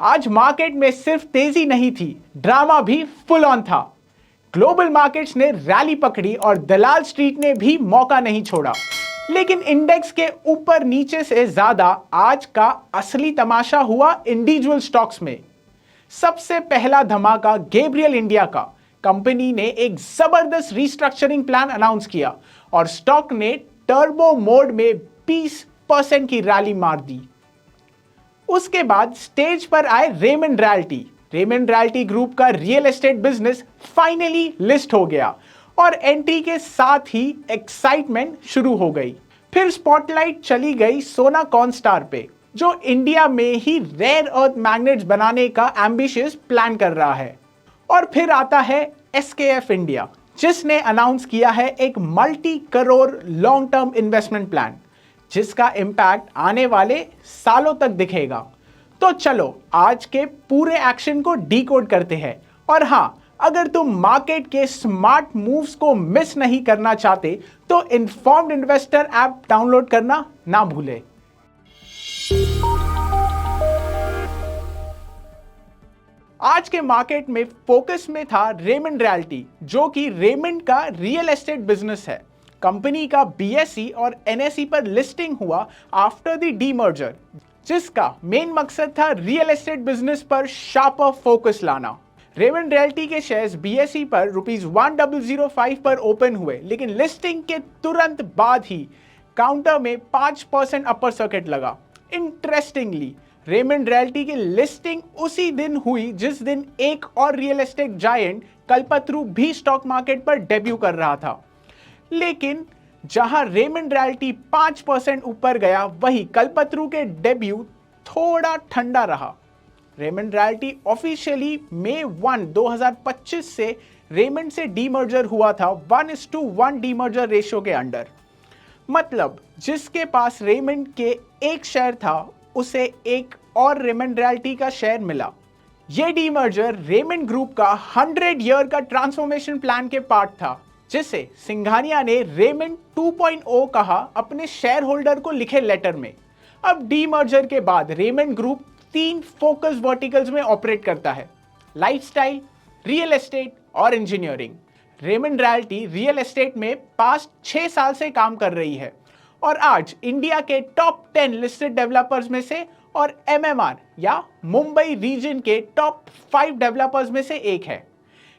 आज मार्केट में सिर्फ तेजी नहीं थी, ड्रामा भी फुल ऑन था। ग्लोबल मार्केट्स ने रैली पकड़ी और दलाल स्ट्रीट ने भी मौका नहीं छोड़ा। लेकिन इंडेक्स के ऊपर नीचे से ज्यादा आज का असली तमाशा हुआ इंडिविजुअल स्टॉक्स में। सबसे पहला धमाका गैब्रियल इंडिया का। कंपनी ने एक जबरदस्त रीस्ट्रक्चरिंग प्लान अनाउंस किया और स्टॉक ने टर्बो मोड में 20% की रैली मार दी। उसके बाद स्टेज पर आए Raymond realty. Raymond realty group का real estate business finally list हो गया और एंट्री के साथ ही एक्साइटमेंट शुरू हो गई। फिर स्पॉटलाइट चली गई सोना कॉनस्टार पे, जो इंडिया में ही रेयर अर्थ मैग्नेट्स बनाने का एम्बिशियस प्लान कर रहा है। और फिर आता है एसकेएफ इंडिया, जिसने अनाउंस किया है एक multi crore long term investment plan, जिसका इंपैक्ट आने वाले सालों तक दिखेगा। तो चलो आज के पूरे एक्शन को डीकोड करते हैं। और हां, अगर तुम मार्केट के स्मार्ट मूव्स को मिस नहीं करना चाहते तो इन्फॉर्म्ड इन्वेस्टर ऐप डाउनलोड करना ना भूले। आज के मार्केट में फोकस में था रेमंड रियल्टी, जो कि रेमंड का रियल एस्टेट बिजनेस है। कंपनी का बीएसई और एनएसई पर लिस्टिंग हुआ आफ्टर द डीमर्जर, जिसका मेन मकसद था रियल एस्टेट बिजनेस पर शार्पर फोकस लाना। रेमंड रियल्टी के शेयर्स बीएसई पर ₹1005 पर ओपन हुए, लेकिन लिस्टिंग के तुरंत बाद ही काउंटर में 5% अपर सर्किट लगा। इंटरेस्टिंगली, रेमंड रियल्टी की लिस्टिंग उसी दिन हुई जिस दिन एक और रियल एस्टेट जायंट कल्पतरू भी स्टॉक मार्केट पर डेब्यू कर रहा था। लेकिन जहां रेमंड रियल्टी 5% ऊपर गया, वहीं कल्पतरू के डेब्यू थोड़ा ठंडा रहा। रेमंड रियल्टी ऑफिशियली मई 1, 2025 से रेमंड से डीमर्जर हुआ था 1:1 डीमर्जर रेशियो के अंडर। मतलब जिसके पास रेमंड के एक शेयर था, उसे एक और रेमंड रियल्टी का शेयर मिला। यह डीमर्जर रेमंड ग्रुप का 100 ईयर का ट्रांसफॉर्मेशन प्लान के पार्ट था, जिसे सिंघानिया ने रेमंड 2.0 कहा अपने शेयर होल्डर को लिखे लेटर में। अब डीमर्जर के बाद रेमंड ग्रुप 3 फोकस वर्टिकल्स में ऑपरेट करता है: लाइफस्टाइल, रियल एस्टेट और engineering. Raymond realty real estate में पास्ट 6 साल से काम कर रही है और आज इंडिया के टॉप 10 लिस्टेड डेवलपर्स में से और एमएमआर या मुंबई रीजन के टॉप 5 डेवलपर्स में से एक है।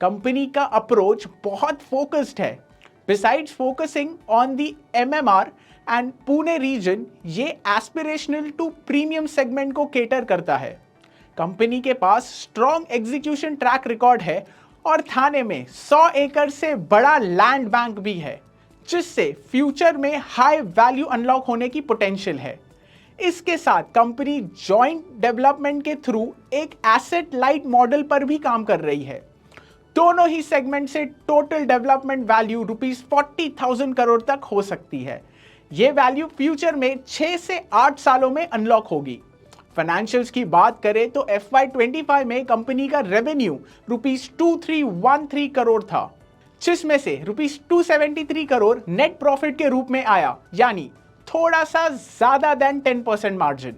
कंपनी का अप्रोच बहुत फोकस्ड है। Besides focusing on the MMR and Pune region, ये एस्पिरेशनल टू प्रीमियम सेगमेंट को केटर करता है। कंपनी के पास स्ट्रॉन्ग एग्जीक्यूशन ट्रैक रिकॉर्ड है और थाने में 100 एकड़ से बड़ा लैंड बैंक भी है, जिससे फ्यूचर में हाई वैल्यू अनलॉक होने की पोटेंशियल है। इसके साथ कंपनी जॉइंट डेवलपमेंट के थ्रू एक एसेट लाइट मॉडल पर भी काम कर रही है। दोनों ही सेगमेंट से टोटल डेवलपमेंट वैल्यू ₹40,000 करोड़ तक हो सकती है। यह वैल्यू फ्यूचर में 6 से 8 सालों में अनलॉक होगी। फाइनेंशियल्स की बात करें तो FY25 में कंपनी का रेवेन्यू ₹2313 करोड़ था, जिसमें से ₹273 करोड़ नेट प्रॉफिट के रूप में आया, यानी थोड़ा सा ज्यादा देन 10% मार्जिन।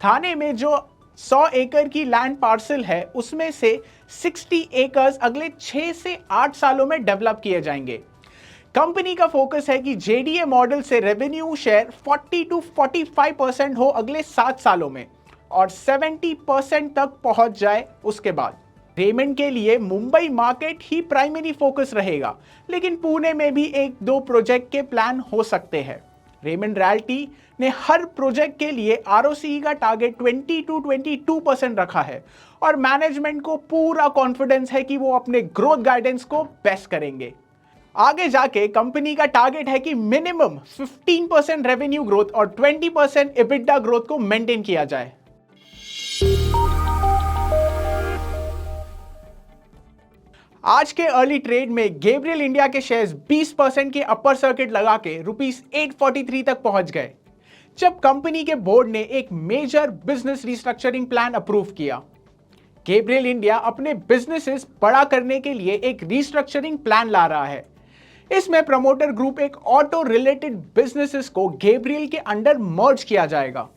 थाने में जो 100 एकड़ की लैंड पार्सल है, उसमें से 60 एकर्स अगले 6 से 8 सालों में डेवलप किए जाएंगे। कंपनी का फोकस है कि जेडीए मॉडल से रेवेन्यू शेयर 40 to 45% हो अगले 7 सालों में और 70% तक पहुंच जाए उसके बाद। रेमंड के लिए मुंबई मार्केट ही प्राइमरी फोकस रहेगा, लेकिन पुणे में भी 1-2 प्रोजेक्ट के प्लान हो सकते हैं। रेमंड रियल्टी ने हर प्रोजेक्ट के लिए आरओसी का टारगेट 20 to 22% रखा है और मैनेजमेंट को पूरा कॉन्फिडेंस है कि वो अपने ग्रोथ गाइडेंस को बेस्ट करेंगे। आगे जाके कंपनी का टारगेट है कि मिनिमम 15% रेवेन्यू ग्रोथ और 20% EBITDA ग्रोथ को मेंटेन किया जाए। आज के अर्ली ट्रेड में गैब्रियल इंडिया के शेयर्स 20% के अपर सर्किट लगा के ₹843 तक पहुंच गए, जब कंपनी के बोर्ड ने एक major business restructuring plan approve किया। गैब्रियल इंडिया अपने बिजनेसेस बड़ा करने के लिए एक रिस्ट्रक्चरिंग प्लान ला रहा है। इसमें प्रमोटर ग्रुप एक ऑटो रिलेटेड बिजनेसेस को गैब्रियल के अंडर मर्ज किया जाएगा।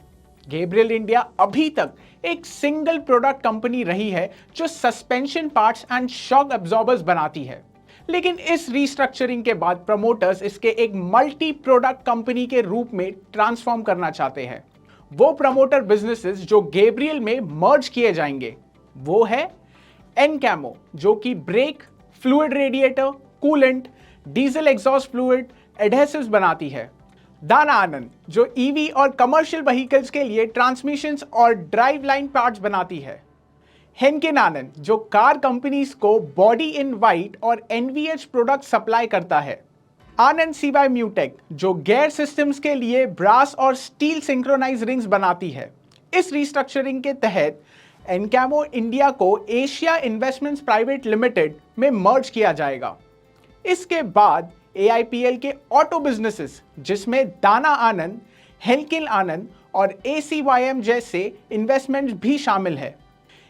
गैब्रियल इंडिया अभी तक एक सिंगल प्रोडक्ट कंपनी रही है जो suspension parts and shock absorbers बनाती है, लेकिन इस रीस्ट्रक्चरिंग के बाद प्रमोटर्स इसके एक मल्टी प्रोडक्ट कंपनी के रूप में ट्रांसफॉर्म करना चाहते हैं। वो प्रमोटर बिजनेसेस जो गैब्रियल में मर्ज किए जाएंगे वो है एनकैमो, जो कि brake, fluid radiator, coolant, diesel exhaust fluid, adhesives बनाती है। दाना आनंद, जो ईवी और कमर्शियल व्हीकल्स के लिए ट्रांसमिशंस और ड्राइव लाइन पार्ट्स बनाती है। हेनकेन आनंद, जो कार कंपनीज को बॉडी इन वाइट और एनवीएच प्रोडक्ट सप्लाई करता है। आनंद सीवाई म्यूटेक, जो गेयर सिस्टम्स के लिए ब्रास और स्टील सिंक्रोनाइज रिंग्स बनाती है। इस रिस्ट्रक्चरिंग के तहत एनकैमो इंडिया को एशिया इन्वेस्टमेंट्स प्राइवेट लिमिटेड में मर्ज किया जाएगा। इसके बाद एआईपीएल के ऑटो बिजनेसेस, जिसमें दाना आनंद, हेनकेन आनंद और एसीवाईएम जैसे इन्वेस्टमेंट्स भी शामिल है,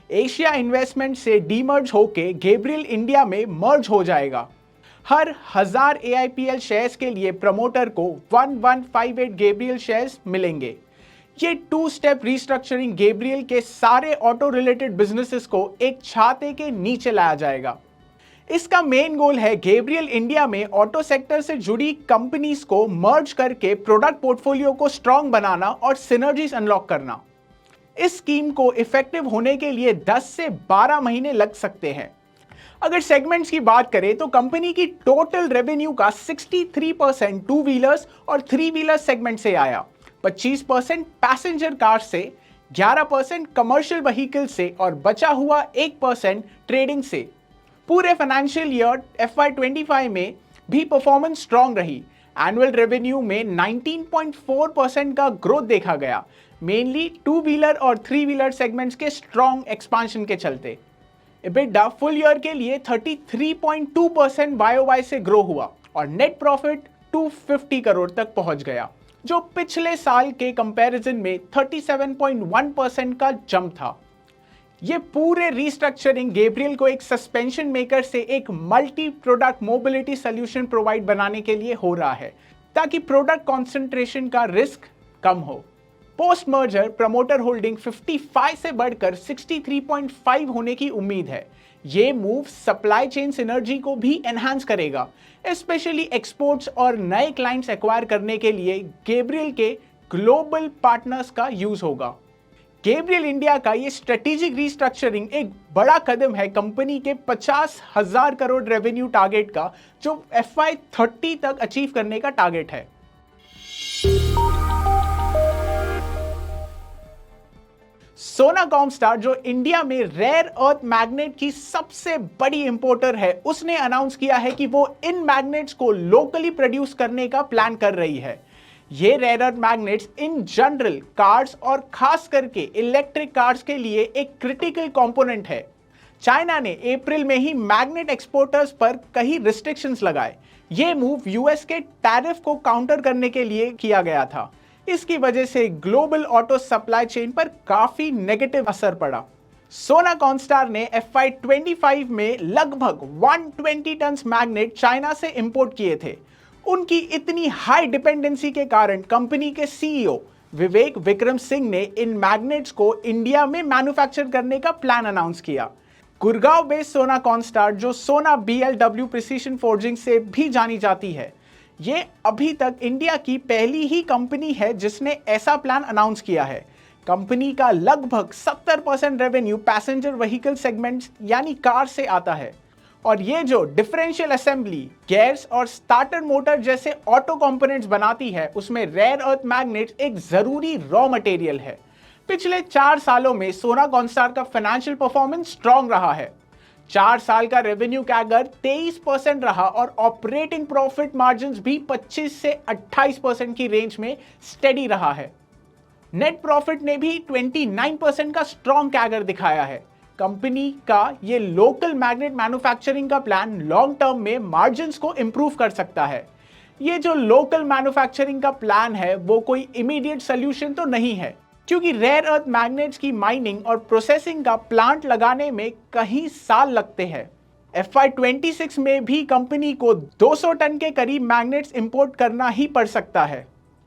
एशिया इन्वेस्टमेंट से डीमर्ज होके गैब्रियल इंडिया में मर्ज हो जाएगा। हर 1000 एआईपीएल शेयर्स के लिए प्रमोटर को 1158 गैब्रियल शेयर्स मिलेंगे। ये 2 स्टेप रिस्ट्रक्चरिंग गैब्रियल के सारे ऑटो रिलेटेड बिजनेसेस को एक छाते के नीचे लाया जाएगा। इसका मेन गोल है गैब्रियल इंडिया में ऑटो सेक्टर से जुड़ी कंपनीज को मर्ज करके प्रोडक्ट पोर्टफोलियो को स्ट्रांग बनाना और सिनर्जीज अनलॉक करना। इस स्कीम को इफेक्टिव होने के लिए 10 से 12 महीने लग सकते हैं। अगर सेगमेंट्स की बात करें तो कंपनी की टोटल रेवेन्यू का 63% 2 व्हीलर्स और 3 व्हीलर सेगमेंट से आया, 25% पैसेंजर कार से, 11% कमर्शियल व्हीकल से और बचा हुआ 1% ट्रेडिंग से। पूरे फाइनेंशियल ईयर FY25 में भी परफॉर्मेंस स्ट्रांग रही। एनुअल रेवेन्यू में 19.4% का ग्रोथ देखा गया, मेनली 2 व्हीलर और 3 व्हीलर सेगमेंट्स के स्ट्रांग एक्सपांशन के चलते। EBITDA फुल ईयर के लिए 33.2% YOY से ग्रो हुआ और नेट प्रॉफिट 250 करोड़ तक पहुंच गया, जो पिछले साल के कंपैरिजन में 37.1% का जंप था। ये पूरे रीस्ट्रक्चरिंग गैब्रियल को एक सस्पेंशन मेकर से एक multi product mobility solution provide बनाने के लिए हो रहा है, ताकि प्रोडक्ट कॉन्सेंट्रेशन का रिस्क कम हो। पोस्ट मर्जर प्रमोटर होल्डिंग 55 से बढ़कर 63.5 होने की उम्मीद है। ये मूव सप्लाई चेन सिनर्जी को भी एनहांस करेगा, स्पेशली एक्सपोर्ट्स और नए क्लाइंट्स एक्वायर करने के लिए गैब्रियल के ग्लोबल पार्टनर्स का यूज होगा। गैब्रियल इंडिया का ये स्ट्रेटेजिक रीस्ट्रक्चरिंग एक बड़ा कदम है कंपनी के 50,000 करोड़ रेवेन्यू टारगेट का, जो FY30 तक अचीव करने का टारगेट है। सोना कॉमस्टार, जो इंडिया में रेयर अर्थ मैग्नेट की सबसे बड़ी इंपोर्टर है, उसने अनाउंस किया है कि वो इन मैग्नेट्स को लोकली प्रोड्यूस करने का प्लान कर रही है। ये rare earth magnets in general cars और खास करके इलेक्ट्रिक कार्स के लिए एक क्रिटिकल कंपोनेंट है। चाइना ने अप्रैल में ही मैग्नेट एक्सपोर्टर्स पर कई रिस्ट्रिक्शंस लगाए। ये मूव यूएस के टैरिफ को काउंटर करने के लिए किया गया था। इसकी वजह से ग्लोबल ऑटो सप्लाई चेन पर काफी नेगेटिव असर पड़ा। सोना कॉमस्टार ने FY25 में लगभग 120 टन मैग्नेट चाइना से इंपोर्ट किए थे। उनकी इतनी हाई डिपेंडेंसी के कारण कंपनी के CEO विवेक विक्रम सिंह ने इन मैग्नेट्स को इंडिया में मैन्युफैक्चर करने का प्लान अनाउंस किया। गुड़गांव बेस्ड सोना कॉमस्टार, जो सोना BLW प्रिसीजन फोर्जिंग से भी जानी जाती है, ये अभी तक इंडिया की पहली ही कंपनी है जिसने ऐसा प्लान अनाउंस किया है। कंपनी का लगभग 70% रेवेन्यू पैसेंजर व्हीकल सेगमेंट यानी कार से आता है, और ये जो डिफरेंशियल असेंबली, गेयर्स और स्टार्टर मोटर जैसे ऑटो कंपोनेंट्स बनाती है, उसमें रेयर अर्थ मैग्नेट्स एक जरूरी रॉ मटेरियल है। पिछले 4 सालों में सोना कॉमस्टार का फाइनेंशियल परफॉर्मेंस स्ट्रांग रहा है। 4 साल का रेवेन्यू कैगर 23% रहा और ऑपरेटिंग प्रॉफिट मार्जिन्स भी 25 से 28% की रेंज में स्टेडी रहा है। नेट प्रॉफिट ने भी 29% का स्ट्रांग कैगर दिखाया है। कंपनी का ये लोकल मैग्नेट मैन्युफैक्चरिंग का प्लान लॉन्ग टर्म में मार्जिन्स को इंप्रूव कर सकता है। ये जो लोकल मैन्युफैक्चरिंग का प्लान है वो कोई इमीडिएट सोल्यूशन तो नहीं है, क्योंकि रेयर अर्थ मैग्नेट्स की माइनिंग और प्रोसेसिंग का प्लांट लगाने में कई साल लगते हैं। FY26 में भी कंपनी को 200 टन के करीब मैग्नेट्स इंपोर्ट करना ही पड़ सकता है।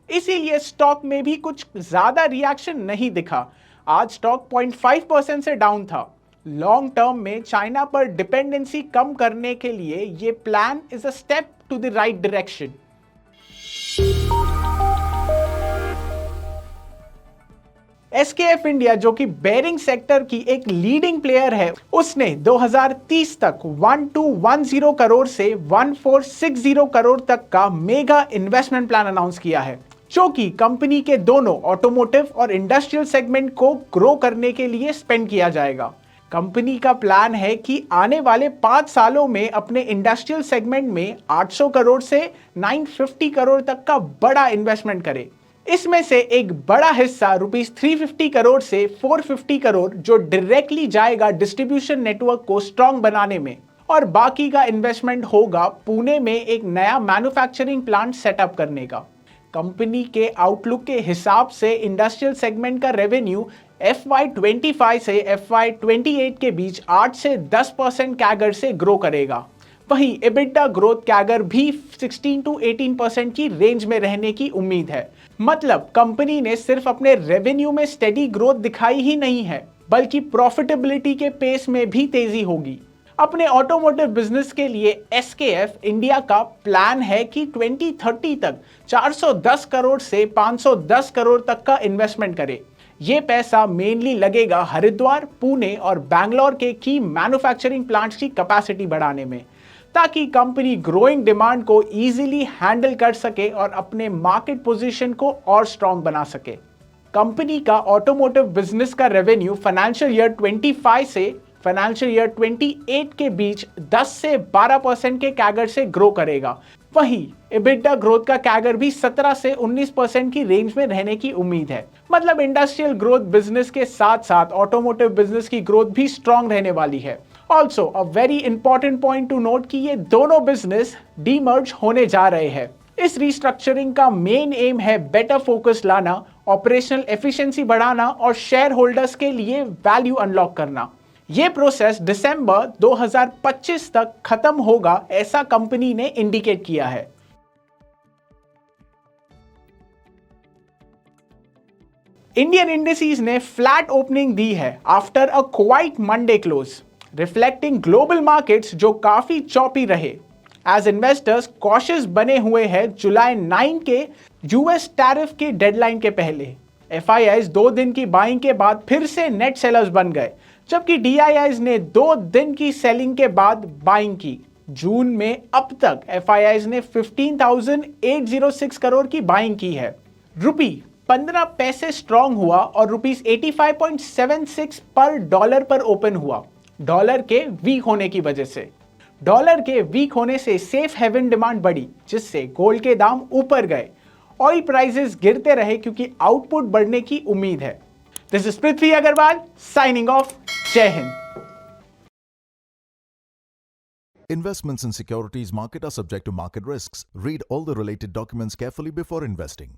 इसीलिए स्टॉक में भी कुछ ज्यादा रिएक्शन नहीं दिखा। आज स्टॉक 0.5% से डाउन था। लॉन्ग टर्म में चाइना पर डिपेंडेंसी कम करने के लिए ये plan is a step to the right direction. SKF India, जो कि बेयरिंग सेक्टर की एक लीडिंग प्लेयर है, उसने 2030 तक 1210 करोड़ से 1460 करोड़ तक का मेगा इन्वेस्टमेंट प्लान अनाउंस किया है, जो कि कंपनी के दोनों ऑटोमोटिव और इंडस्ट्रियल सेगमेंट को ग्रो करने के लिए स्पेंड किया जाएगा। कंपनी का प्लान है कि आने वाले 5 सालों में अपने इंडस्ट्रियल सेगमेंट में 800 करोड़ से 950 करोड़ तक का बड़ा इन्वेस्टमेंट करे। इसमें से एक बड़ा हिस्सा रुपीस 350 करोड़ से 450 करोड़ जो डायरेक्टली जाएगा डिस्ट्रीब्यूशन नेटवर्क को स्ट्रांग बनाने में, और बाकी का इन्वेस्टमेंट होगा पुणे में एक नया मैन्युफैक्चरिंग प्लांट सेटअप करने का। कंपनी के आउटलुक के हिसाब से इंडस्ट्रियल सेगमेंट का रेवेन्यू FY25 से FY28 के बीच 8 से 10% कैगर से ग्रो करेगा। वहीं EBITDA ग्रोथ कैगर भी 16 to 18% की रेंज में रहने की उम्मीद है। मतलब कंपनी ने सिर्फ अपने रेवेन्यू में स्टेडी ग्रोथ दिखाई ही नहीं है, बल्कि प्रॉफिटेबिलिटी के पेस में भी तेजी होगी। अपने ऑटोमोटिव बिजनेस के लिए एसकेएफ इंडिया का प्लान है कि 2030 तक 410 करोड़ से 510 करोड़ तक का इन्वेस्टमेंट करे। ये पैसा मेनली लगेगा हरिद्वार, पुणे और बैंगलोर के की मैन्युफैक्चरिंग प्लांट्स की कैपेसिटी बढ़ाने में, ताकि कंपनी ग्रोइंग डिमांड को इजीली हैंडल कर सके और अपने मार्केट पोजीशन को और स्ट्रांग बना सके। कंपनी का ऑटोमोटिव बिजनेस का रेवेन्यू फाइनेंशियल ईयर 25 से फाइनेंशियल ईयर 28 के बीच 10 से 12% के कैगर से ग्रो करेगा। वहीं EBITDA ग्रोथ का कैगर भी 17 से 19% की रेंज में रहने की उम्मीद है। मतलब इंडस्ट्रियल ग्रोथ बिजनेस के साथ साथ ऑटोमोटिव बिजनेस की ग्रोथ भी स्ट्रांग रहने वाली है। Also a very important point two note कि ये दोनों बिजनेस डीमर्ज होने जा रहे हैं। इस रिस्ट्रक्चरिंग का मेन एम है बेटर फोकस लाना, ऑपरेशनल एफिशिएंसी बढ़ाना और शेयर होल्डर्स के लिए वैल्यू अनलॉक करना। यह प्रोसेस दिसंबर 2025 तक खत्म होगा, ऐसा कंपनी ने इंडिकेट किया है। इंडियन इंडिसेस ने फ्लैट ओपनिंग दी है after a quite Monday close, reflecting global markets जो काफी चॉपी रहे, एज इन्वेस्टर्स कॉशियस बने हुए हैं जुलाई 9 के यूएस टैरिफ के डेडलाइन के पहले। FIIs 2 दिन की बाइंग के बाद फिर से नेट सेलर्स बन गए, जबकि DIIs ने 2 दिन की सेलिंग के बाद बाइंग की। जून में अब तक FIIs ने 15,806 करोड़ की बाइंग की है। रुपी 15 पैसे स्ट्रांग हुआ और रुपीस 85.76 पर डॉलर पर ओपन हुआ, डॉलर के वीक होने की वजह से। डॉलर के वीक होने से सेफ हेवन डिमांड बढ़ी, जिससे गोल्ड के दाम ऊपर गए। ऑयल प्राइसेस गिरते रहे क्योंकि आउटपुट बढ़ने की उम्मीद है। This is Prithvi Agarwal signing off. जय हिंद। Investments in securities market are subject to market risks. Read all the related documents carefully before investing.